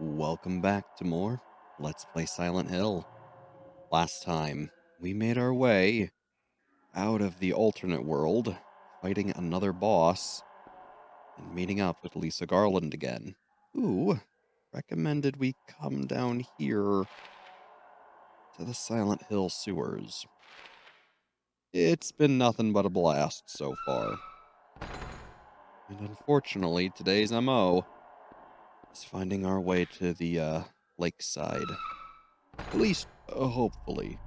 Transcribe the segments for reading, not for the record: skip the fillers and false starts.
Welcome back to more Let's Play Silent Hill. Last time, we made our way out of the alternate world, fighting another boss, and meeting up with Lisa Garland again, who recommended we come down here to the Silent Hill sewers. It's been nothing but a blast so far. And unfortunately, today's MO is finding our way to the lakeside. At least, hopefully.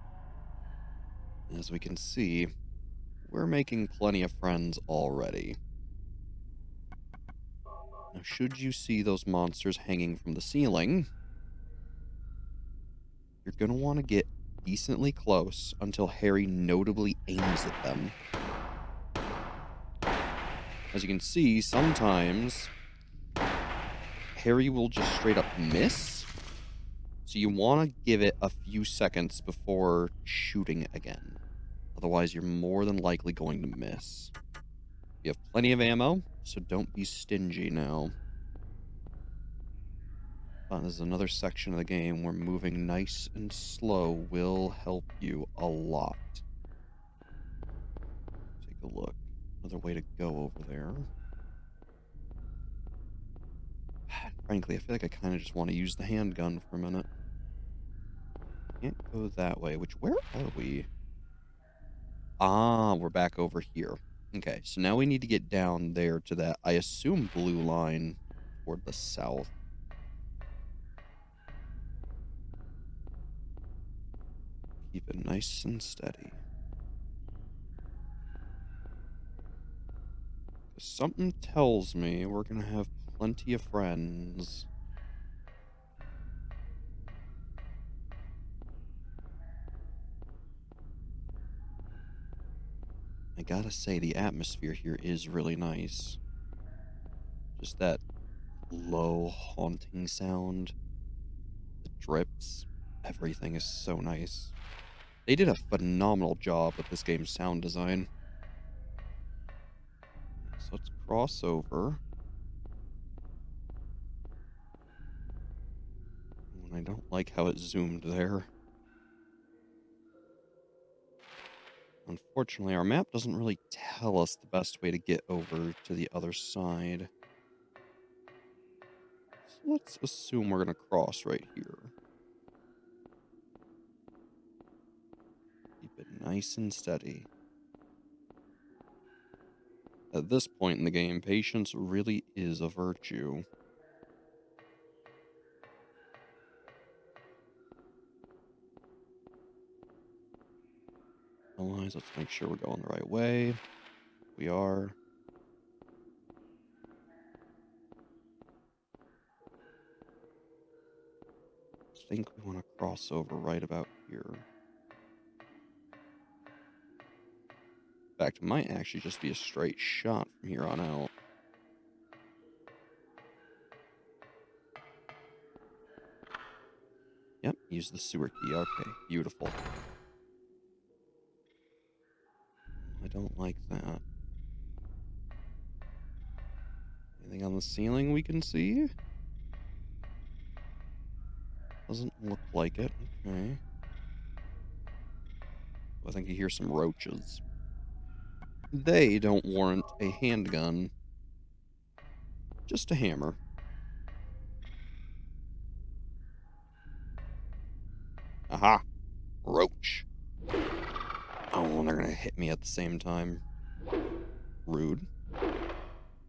As we can see, we're making plenty of friends already. Now, should you see those monsters hanging from the ceiling, you're going to want to get decently close until Harry notably aims at them. As you can see, sometimes Harry will just straight up miss, so you want to give it a few seconds before shooting again. Otherwise, you're more than likely going to miss. You have plenty of ammo, so don't be stingy now. This is another section of the game where moving nice and slow will help you a lot. Take a look. Another way to go over there. Frankly, I feel like I kind of just want to use the handgun for a minute. Can't go that way, where are we? Ah, we're back over here. Okay, so now we need to get down there to that, I assume, blue line toward the south. Keep it nice and steady. Something tells me we're gonna have plenty of friends. I gotta say, the atmosphere here is really nice. Just that low, haunting sound. The drips. Everything is so nice. They did a phenomenal job with this game's sound design. So let's cross over. And I don't like how it zoomed there. Unfortunately, our map doesn't really tell us the best way to get over to the other side. So let's assume we're going to cross right here. Keep it nice and steady. At this point in the game, patience really is a virtue. Otherwise, let's make sure we're going the right way. We are. I think we want to cross over right about here. In fact, it might actually just be a straight shot from here on out. Yep, use the sewer key. Okay, beautiful. I don't like that. Anything on the ceiling we can see? Doesn't look like it. Okay. I think you hear some roaches. They don't warrant a handgun. Just a hammer. Aha! Roach. Oh, and they're gonna hit me at the same time. Rude.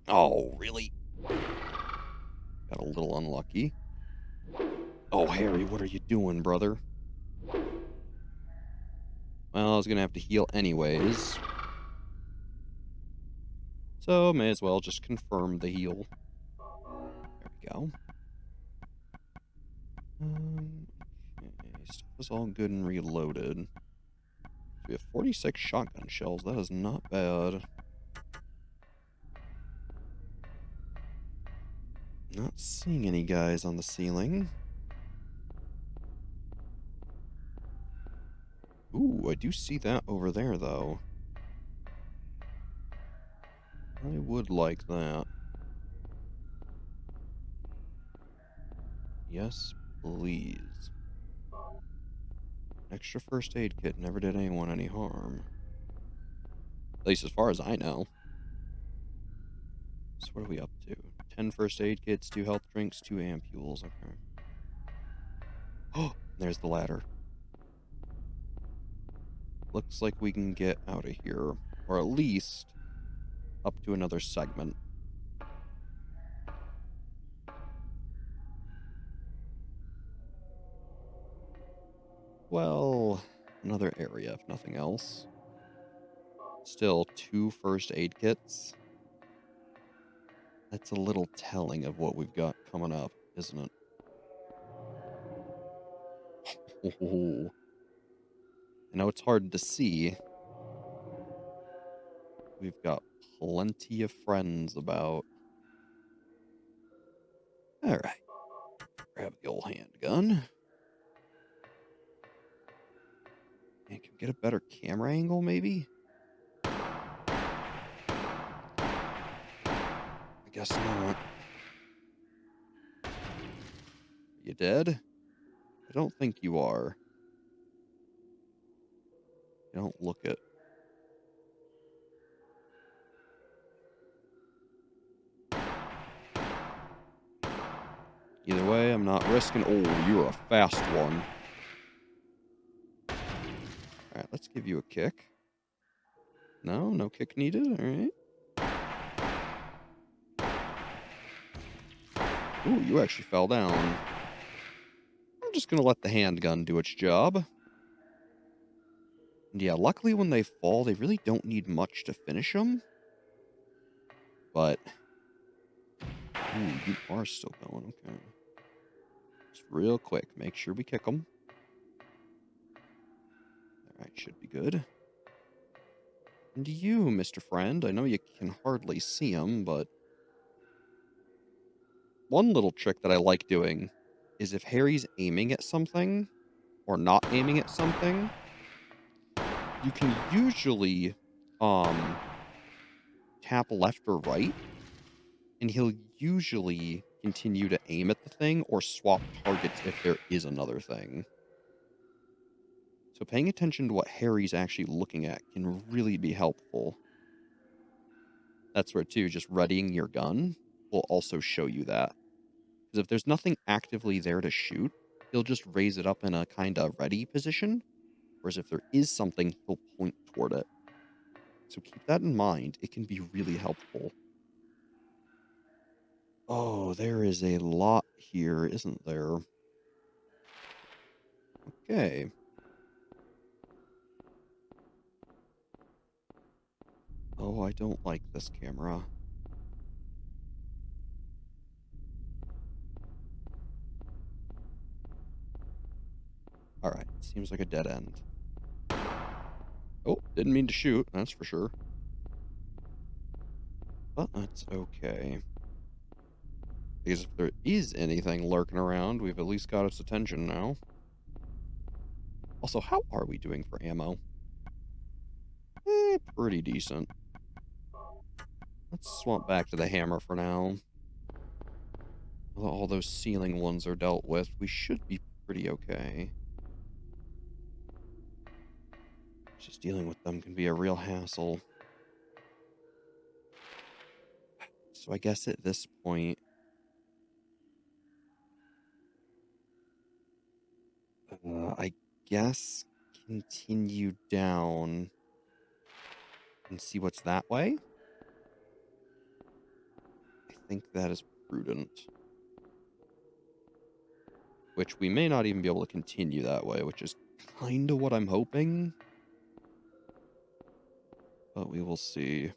Oh, really? Got a little unlucky. Oh, Harry, what are you doing, brother? Well, I was gonna have to heal anyways. So, may as well just confirm the heal. There we go. Okay, stuff is all good and reloaded. We have 46 shotgun shells. That is not bad. Not seeing any guys on the ceiling. Ooh, I do see that over there, though. I would like that. Yes, please. Extra first aid kit never did anyone any harm. At least as far as I know. So what are we up to? 10 first aid kits, 2 health drinks, 2 ampules. Okay. Oh, there's the ladder. Looks like we can get out of here. Or at least up to another segment. Well, another area, if nothing else. Still 2 first aid kits. That's a little telling of what we've got coming up, isn't it? Oh, I know it's hard to see. We've got plenty of friends about. All right. Grab the old handgun. And can we get a better camera angle, maybe? I guess not. Are you dead? I don't think you are. You don't look it. Either way, I'm not risking. Oh, you're a fast one. All right, let's give you a kick. No, no kick needed. All right. Ooh, you actually fell down. I'm just gonna let the handgun do its job. And yeah, luckily when they fall, they really don't need much to finish them. But, ooh, you are still going. Okay. Just real quick, make sure we kick them. All right, should be good. And you, Mr. Friend, I know you can hardly see him, but one little trick that I like doing is if Harry's aiming at something or not aiming at something, you can usually tap left or right, and he'll usually continue to aim at the thing or swap targets if there is another thing. So paying attention to what Harry's actually looking at can really be helpful. That's where, too, just readying your gun will also show you that. Because if there's nothing actively there to shoot, he'll just raise it up in a kind of ready position. Whereas if there is something, he'll point toward it. So keep that in mind. It can be really helpful. Oh, there is a lot here, isn't there? Okay. Oh, I don't like this camera. Alright, seems like a dead end. Oh, didn't mean to shoot, that's for sure. But that's okay. Because if there is anything lurking around, we've at least got its attention now. Also, how are we doing for ammo? Pretty decent. Let's swap back to the hammer for now. All those ceiling ones are dealt with, we should be pretty okay. Just dealing with them can be a real hassle. So I guess at this point, I guess continue down and see what's that way. I think that is prudent. Which we may not even be able to continue that way, which is kind of what I'm hoping. But we will see.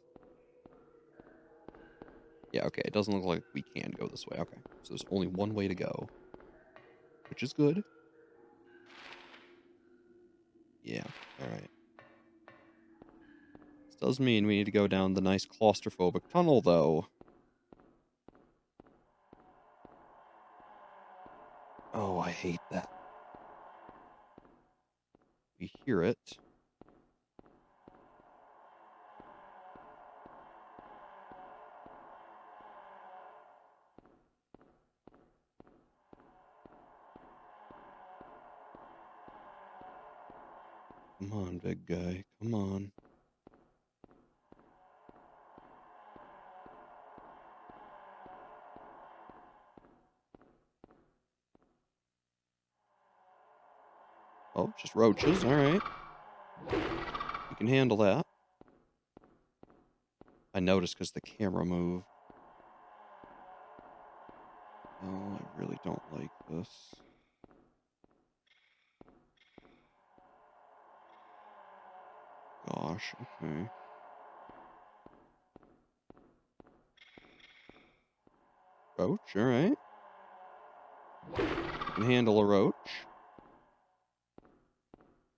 Yeah, okay, it doesn't look like we can go this way. Okay, so there's only one way to go. Which is good. Yeah, alright. This does mean we need to go down the nice claustrophobic tunnel, though. Oh, I hate that. We hear it. Come on, big guy. Come on. Oh, just roaches. All right. You can handle that. I noticed because the camera moved. Oh, I really don't like this. Gosh, okay. Roach, alright. Can handle a roach.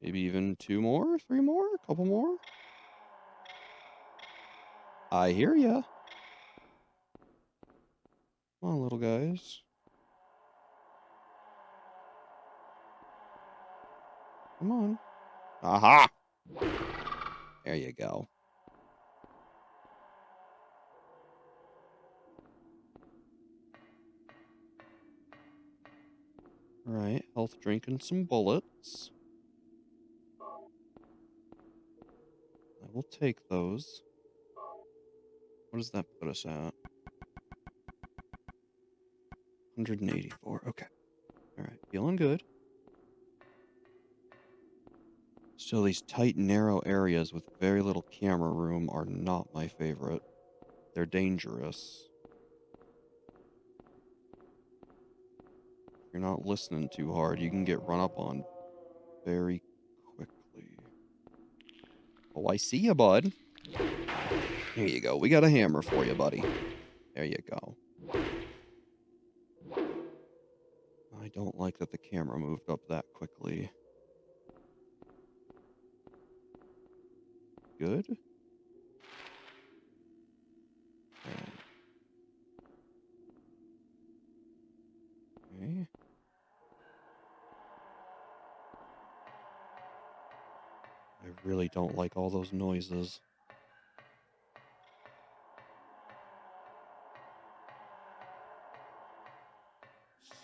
Maybe even 2 more, 3 more, a couple more. I hear ya. Come on, little guys. Come on. Aha! There you go. Alright, health drink and some bullets. I will take those. What does that put us at? 184. Okay. Alright, feeling good. Still, these tight, narrow areas with very little camera room are not my favorite. They're dangerous. If you're not listening too hard, you can get run up on very quickly. Oh, I see you, bud. Here you go. We got a hammer for you, buddy. There you go. I don't like that the camera moved up that quickly. Good? Alright. Okay. I really don't like all those noises.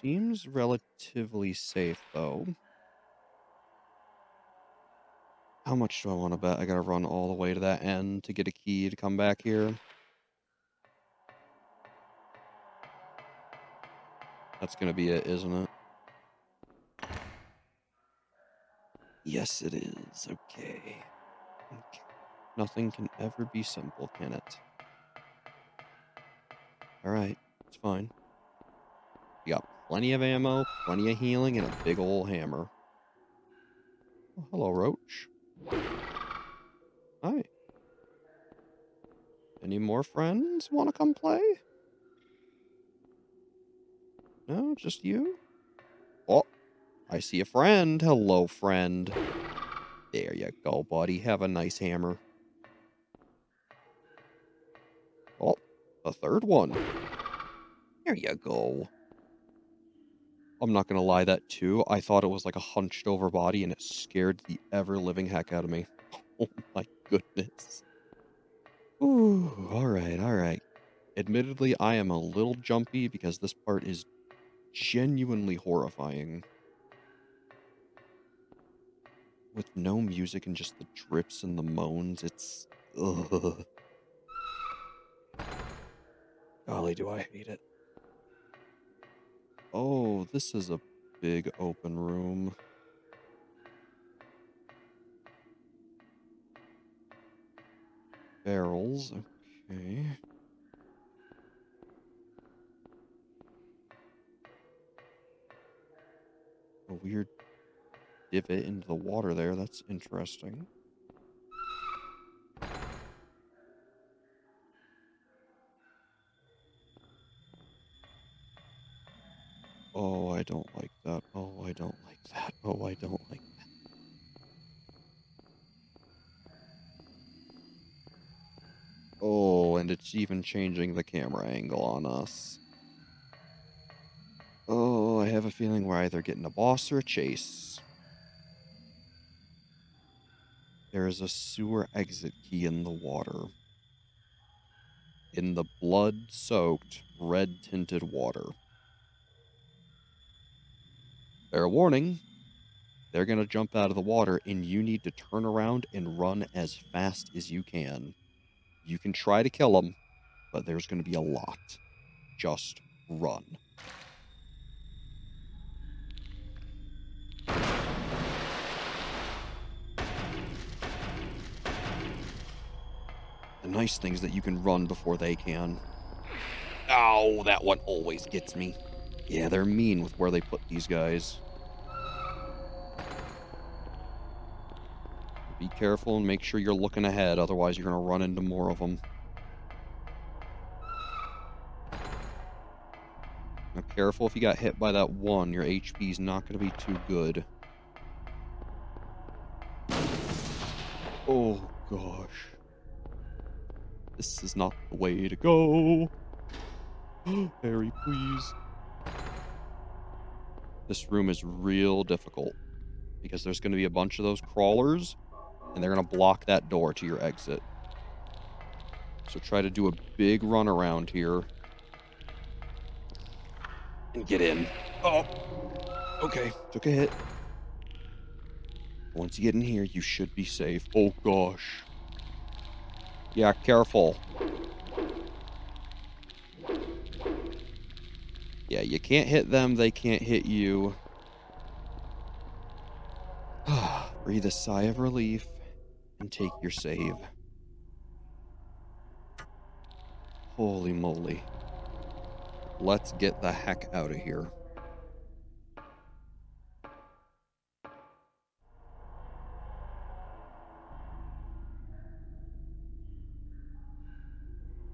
Seems relatively safe, though. How much do I want to bet I gotta run all the way to that end to get a key to come back here? That's gonna be it, isn't it? Yes, it is. Okay. Nothing can ever be simple, can it? Alright, it's fine. You got plenty of ammo, plenty of healing, and a big ol' hammer. Oh, hello, Roach. Hi. Any more friends want to come play? No, just you? Oh, I see a friend. Hello, friend. There you go, buddy. Have a nice hammer. Oh, a third one. There you go. I'm not gonna lie, that too. I thought it was like a hunched over body, and it scared the ever-living heck out of me. Oh my goodness. Ooh, alright, alright. Admittedly, I am a little jumpy because this part is genuinely horrifying. With no music and just the drips and the moans, it's... Ugh. Golly, do I hate it. Oh, this is a big open room. Barrels, okay. A weird divot into the water there, that's interesting. Oh, I don't like that. Oh, I don't like that. Oh, I don't like that. Oh, and it's even changing the camera angle on us. Oh, I have a feeling we're either getting a boss or a chase. There is a sewer exit key in the water. In the blood-soaked, red-tinted water. Fair warning, They're going to jump out of the water, and you need to turn around and run as fast as you can. You can try to kill them, but there's going to be a lot. Just run. The nice thing is that you can run before they can. Ow, that one always gets me. Yeah, they're mean with where they put these guys. Be careful and make sure you're looking ahead, otherwise you're going to run into more of them. Now, careful if you got hit by that one, your HP's not going to be too good. Oh, gosh. This is not the way to go. Harry, please. This room is real difficult because there's going to be a bunch of those crawlers, and they're going to block that door to your exit. So try to do a big run around here and get in. Oh, okay. Took a hit. Once you get in here, you should be safe. Oh, gosh. Yeah, careful. Yeah, you can't hit them. They can't hit you. Breathe a sigh of relief and take your save. Holy moly. Let's get the heck out of here.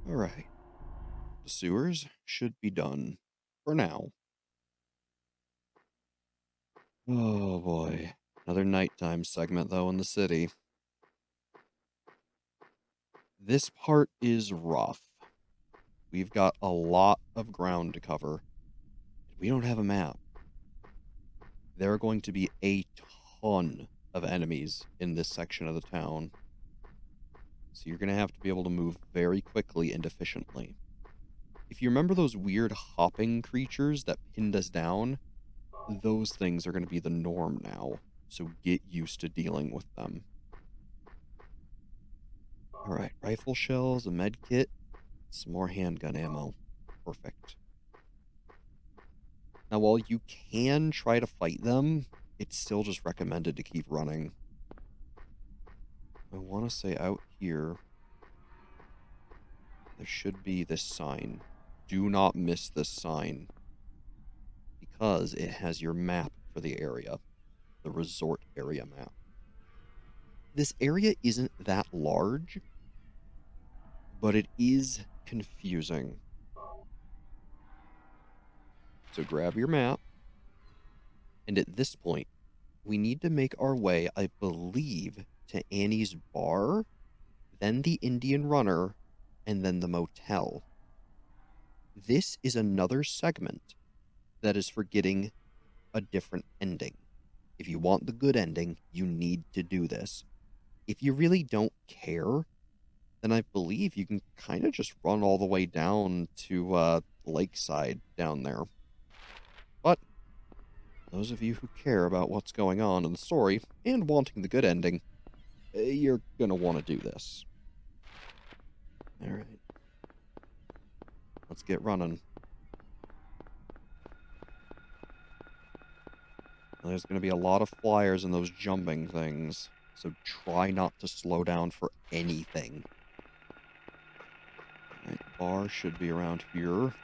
Alright. The sewers should be done. For now. Oh boy. Another nighttime segment, though, in the city. This part is rough. We've got a lot of ground to cover. We don't have a map. There are going to be a ton of enemies in this section of the town. So you're going to have to be able to move very quickly and efficiently. If you remember those weird hopping creatures that pinned us down, those things are going to be the norm now. So get used to dealing with them. Alright, rifle shells, a med kit, some more handgun ammo. Perfect. Now, while you can try to fight them, it's still just recommended to keep running. I want to say out here, there should be this sign. Do not miss this sign, because it has your map for the area, the resort area map. This area isn't that large, but it is confusing. So grab your map, and at this point, we need to make our way, I believe, to Annie's bar, then the Indian Runner, and then the motel. This is another segment that is for getting a different ending. If you want the good ending, you need to do this. If you really don't care, then I believe you can kind of just run all the way down to Lakeside down there. But those of you who care about what's going on in the story and wanting the good ending, you're going to want to do this. Alright. Let's get running. There's going to be a lot of flyers in those jumping things, so try not to slow down for anything. Alright, bar should be around here.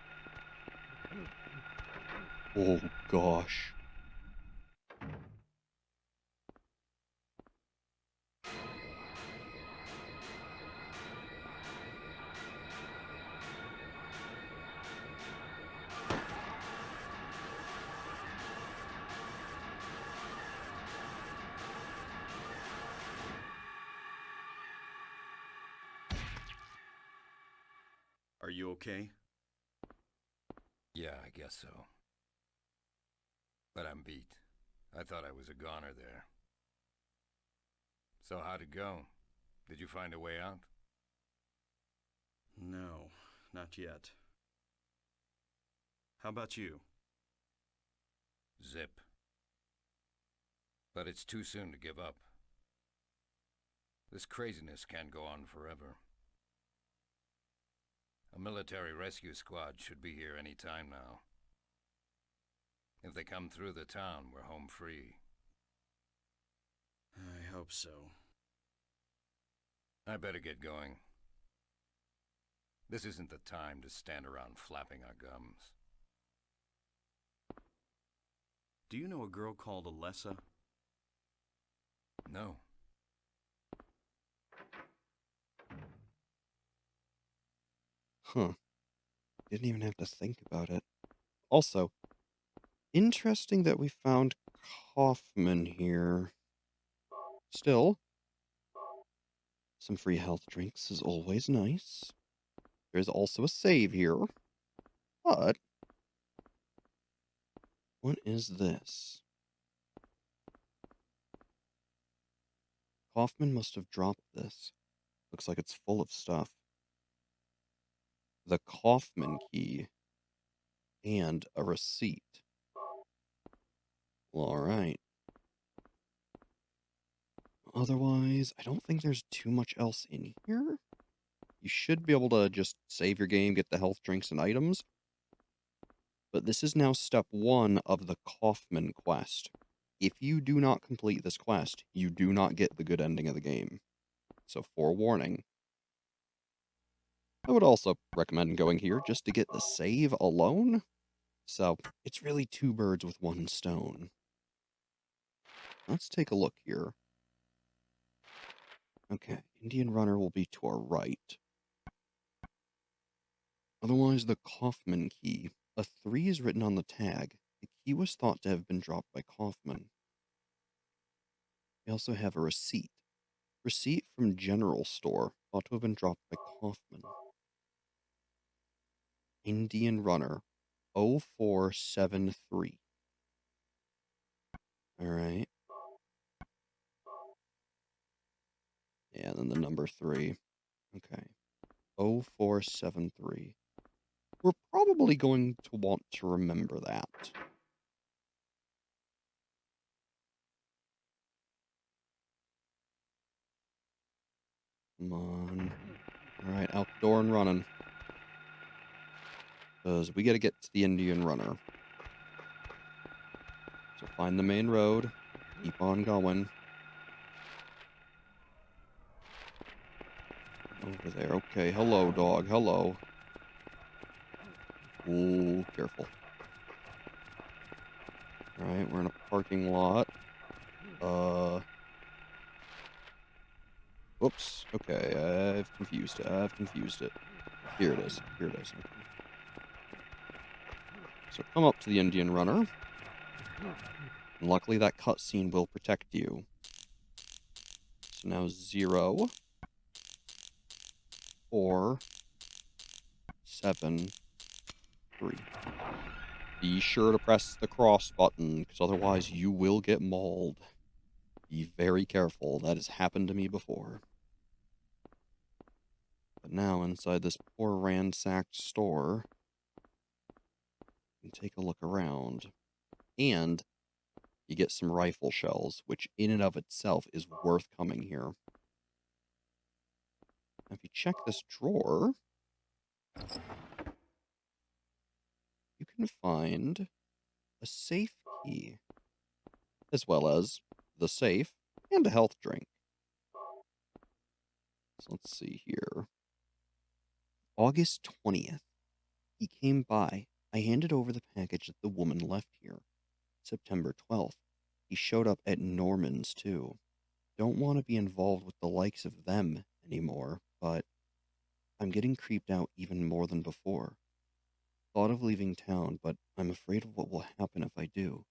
Oh gosh. Are you okay? Yeah, I guess so. But I'm beat. I thought I was a goner there. So how'd it go? Did you find a way out? No, not yet. How about you? Zip. But it's too soon to give up. This craziness can't go on forever. A military rescue squad should be here any time now. If they come through the town, we're home free. I hope so. I better get going. This isn't the time to stand around flapping our gums. Do you know a girl called Alessa? No. Huh. Didn't even have to think about it. Also, interesting that we found Kaufman here. Still, some free health drinks is always nice. There's also a save here. But, what is this? Kaufman must have dropped this. Looks like it's full of stuff. The Kaufman key. And a receipt. Well, alright. Otherwise, I don't think there's too much else in here. You should be able to just save your game, get the health drinks and items. But this is now step 1 of the Kaufman quest. If you do not complete this quest, you do not get the good ending of the game. So forewarning. I would also recommend going here just to get the save alone. So it's really 2 birds with 1 stone. Let's take a look here. Okay, Indian Runner will be to our right. Otherwise, the Kaufman key. A 3 is written on the tag. The key was thought to have been dropped by Kaufman. We also have a receipt. Receipt from General Store. Thought to have been dropped by Kaufman. Indian Runner. 0473. Alright. Yeah, and then the number 3. Okay. 0473. We're probably going to want to remember that. Come on. Alright, outdoor and running. Because we gotta get to the Indian Runner. So find the main road. Keep on going. Over there. Okay, hello, dog. Hello. Ooh, careful. Alright, we're in a parking lot. Whoops. Okay, I've confused it. Here it is. Here it is. Okay. So come up to the Indian Runner. And luckily that cutscene will protect you. So now 0, 4, 7, 3. Be sure to press the cross button, because otherwise you will get mauled. Be very careful. That has happened to me before. But now, inside this poor ransacked store, you can take a look around. And you get some rifle shells, which in and of itself is worth coming here. Now, if you check this drawer, you can find a safe key, as well as the safe and a health drink. So let's see here. August 20th. He came by. I handed over the package that the woman left here. September 12th. He showed up at Norman's, too. Don't want to be involved with the likes of them anymore, but I'm getting creeped out even more than before. Thought of leaving town, but I'm afraid of what will happen if I do.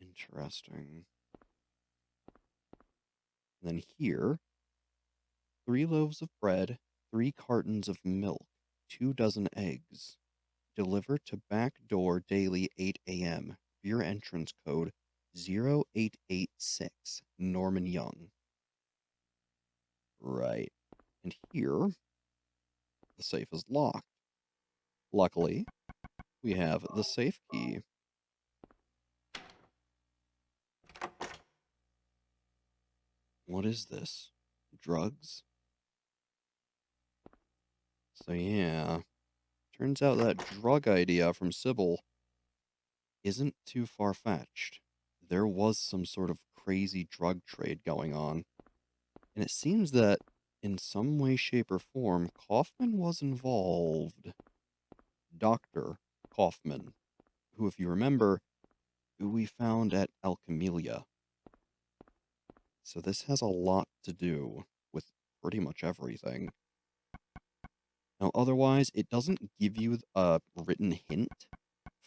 Interesting. Then here, 3 loaves of bread, 3 cartons of milk, 2 dozen eggs. Deliver to back door daily 8 a.m. Your entrance code 0886 Norman Young. Right. And here, the safe is locked. Luckily, we have the safe key. What is this? Drugs? So yeah, turns out that drug idea from Sybil isn't too far-fetched. There was some sort of crazy drug trade going on, and it seems that in some way, shape, or form, Kaufman was involved. Dr. Kaufman, who, if you remember, who we found at El Camellia. So this has a lot to do with pretty much everything. Now, otherwise, it doesn't give you a written hint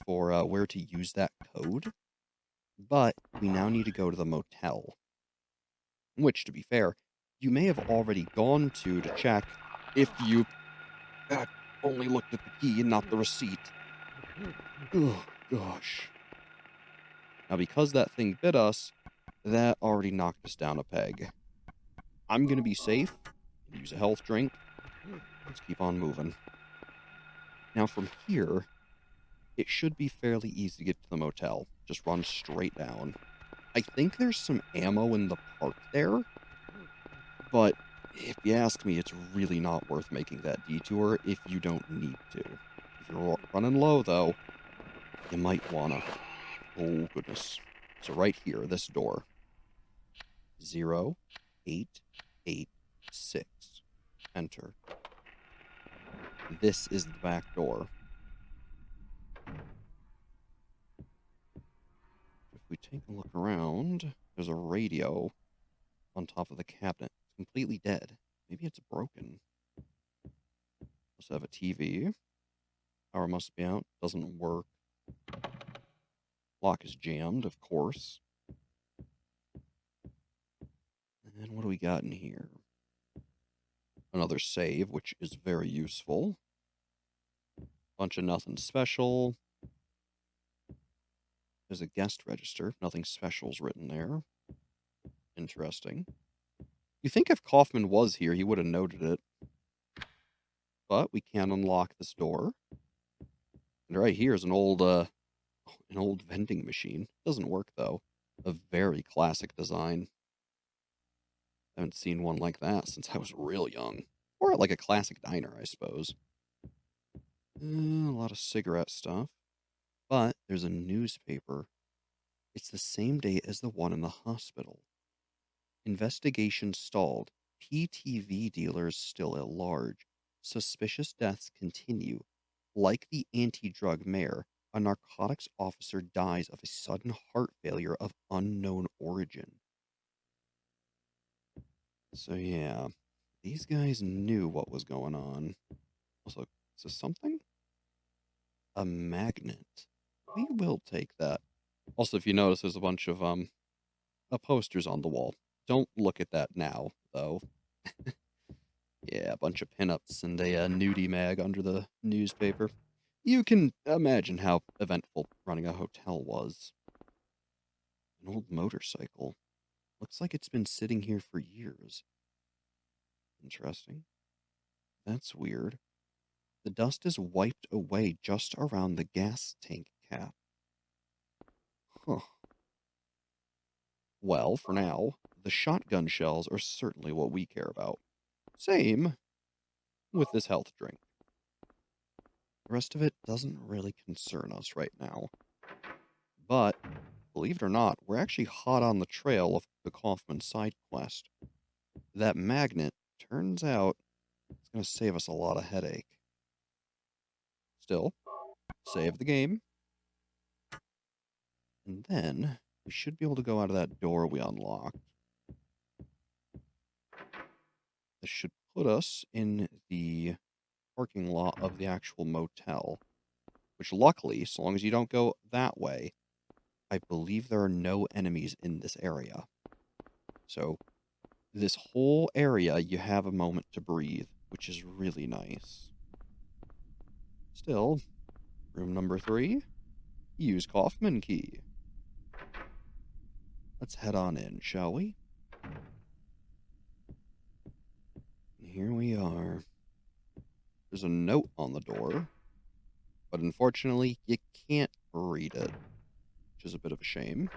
for where to use that code, but we now need to go to the motel, which, to be fair, you may have already gone to check if you only looked at the key and not the receipt. Oh, gosh. Now, because that thing bit us, that already knocked us down a peg. I'm going to be safe and use a health drink. Let's keep on moving. Now, from here, it should be fairly easy to get to the motel. Just run straight down. I think there's some ammo in the park there, but if you ask me, it's really not worth making that detour if you don't need to. If you're running low, though, you might wanna. Oh, goodness. So right here, this door. 0886. Enter. This is the back door. If we take a look around, there's a radio on top of the cabinet. It's completely dead. Maybe it's broken. Also have a TV. Power must be out. Doesn't work. Lock is jammed, of course. And what do we got in here? Another save, which is very useful. Bunch of nothing special. There's a guest register. Nothing special's written there. Interesting. You think if Kaufman was here, he would have noted it. But we can unlock this door. And right here is an old vending machine. Doesn't work, though. A very classic design. Haven't seen one like that since I was real young. Or like a classic diner, I suppose. A lot of cigarette stuff. But there's a newspaper. It's the same date as the one in the hospital. Investigation stalled. PTV dealers still at large. Suspicious deaths continue. Like the anti-drug mayor, a narcotics officer dies of a sudden heart failure of unknown origin. So yeah, these guys knew what was going on. Also, is this something? A magnet. We will take that. Also, if you notice, there's a bunch of posters on the wall. Don't look at that now, though. Yeah, a bunch of pinups and a nudie mag under the newspaper. You can imagine how eventful running a hotel was. An old motorcycle. Looks like it's been sitting here for years. Interesting. That's weird. The dust is wiped away just around the gas tank cap. Huh. Well, for now, the shotgun shells are certainly what we care about. Same with this health drink. The rest of it doesn't really concern us right now. But, believe it or not, we're actually hot on the trail of the Kaufman side quest. That magnet, turns out, it's going to save us a lot of headache. Still, save the game. And then, we should be able to go out of that door we unlocked. This should put us in the parking lot of the actual motel. Which luckily, so long as you don't go that way, I believe there are no enemies in this area. So, this whole area, you have a moment to breathe, which is really nice. Still, room number 3, use Kaufman key. Let's head on in, shall we? Here we are. There's a note on the door, but unfortunately, you can't read it, which is a bit of a shame.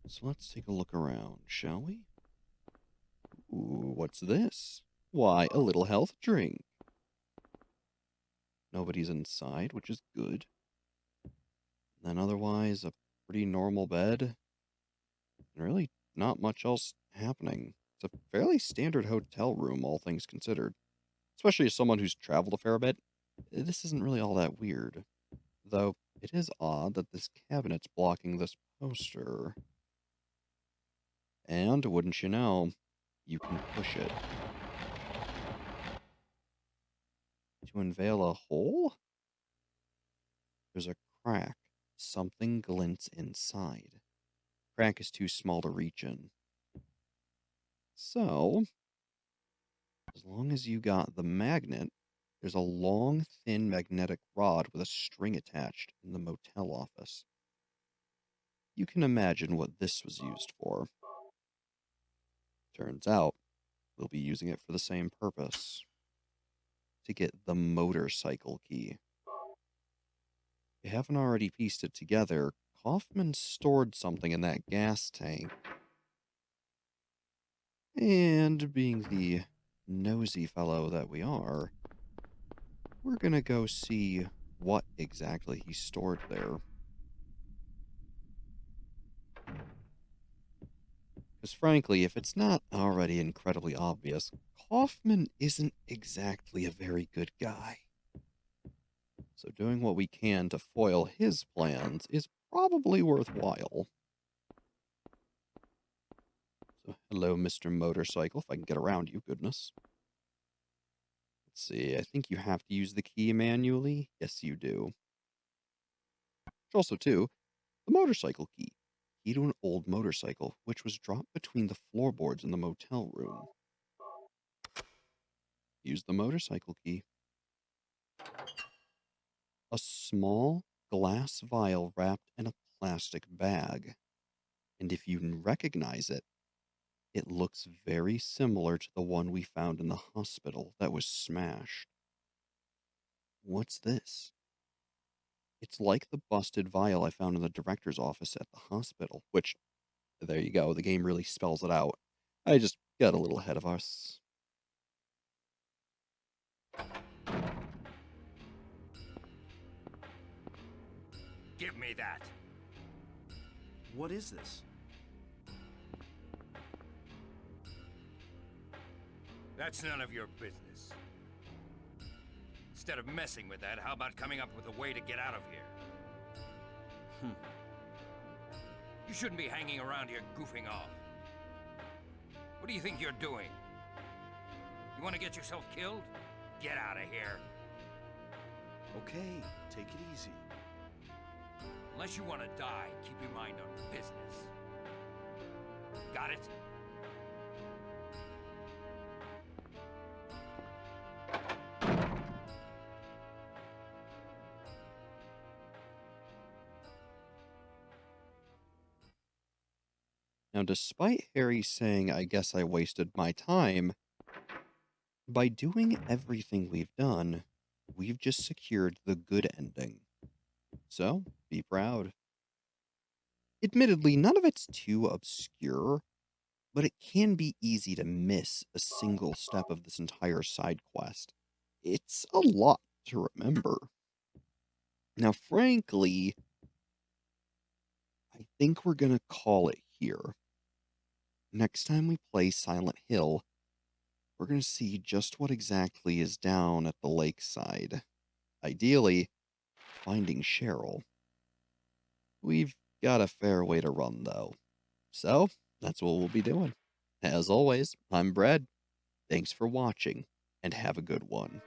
So let's take a look around, shall we? Ooh, what's this? Why, a little health drink. Nobody's inside, which is good. And otherwise, a pretty normal bed. And really not much else happening. It's a fairly standard hotel room, all things considered. Especially as someone who's traveled a fair bit, this isn't really all that weird. Though, it is odd that this cabinet's blocking this poster. And, wouldn't you know, you can push it. To unveil a hole? There's a crack. Something glints inside. Crack is too small to reach in. So, as long as you got the magnet, there's a long, thin magnetic rod with a string attached in the motel office. You can imagine what this was used for. Turns out, we'll be using it for the same purpose. To get the motorcycle key. If you haven't already pieced it together, Kaufman stored something in that gas tank. And being the nosy fellow that we are, we're gonna go see what exactly he stored there. Because frankly, if it's not already incredibly obvious, Kaufman isn't exactly a very good guy. So doing what we can to foil his plans is probably worthwhile. So hello, Mr. Motorcycle, if I can get around you, goodness. Let's see, I think you have to use the key manually. Yes, you do. Also, too, the motorcycle key. Key to an old motorcycle, which was dropped between the floorboards in the motel room. Use the motorcycle key. A small glass vial wrapped in a plastic bag. And if you recognize it, it looks very similar to the one we found in the hospital that was smashed. What's this? It's like the busted vial I found in the director's office at the hospital, which, there you go, the game really spells it out. I just got a little ahead of us. Give me that. What is this? That's none of your business. Instead of messing with that, how about coming up with a way to get out of here? You shouldn't be hanging around here goofing off. What do you think you're doing? You want to get yourself killed? Get out of here. Okay, take it easy. Unless you want to die, keep your mind on business. Got it? Now, despite Harry saying, I guess I wasted my time, by doing everything we've done, we've just secured the good ending. So, be proud. Admittedly, none of it's too obscure, but it can be easy to miss a single step of this entire side quest. It's a lot to remember. Now, frankly, I think we're gonna call it here. Next time we play Silent Hill, we're gonna see just what exactly is down at the lakeside. Ideally, finding Cheryl. We've got a fair way to run, though. So, that's what we'll be doing. As always, I'm Brad. Thanks for watching, and have a good one.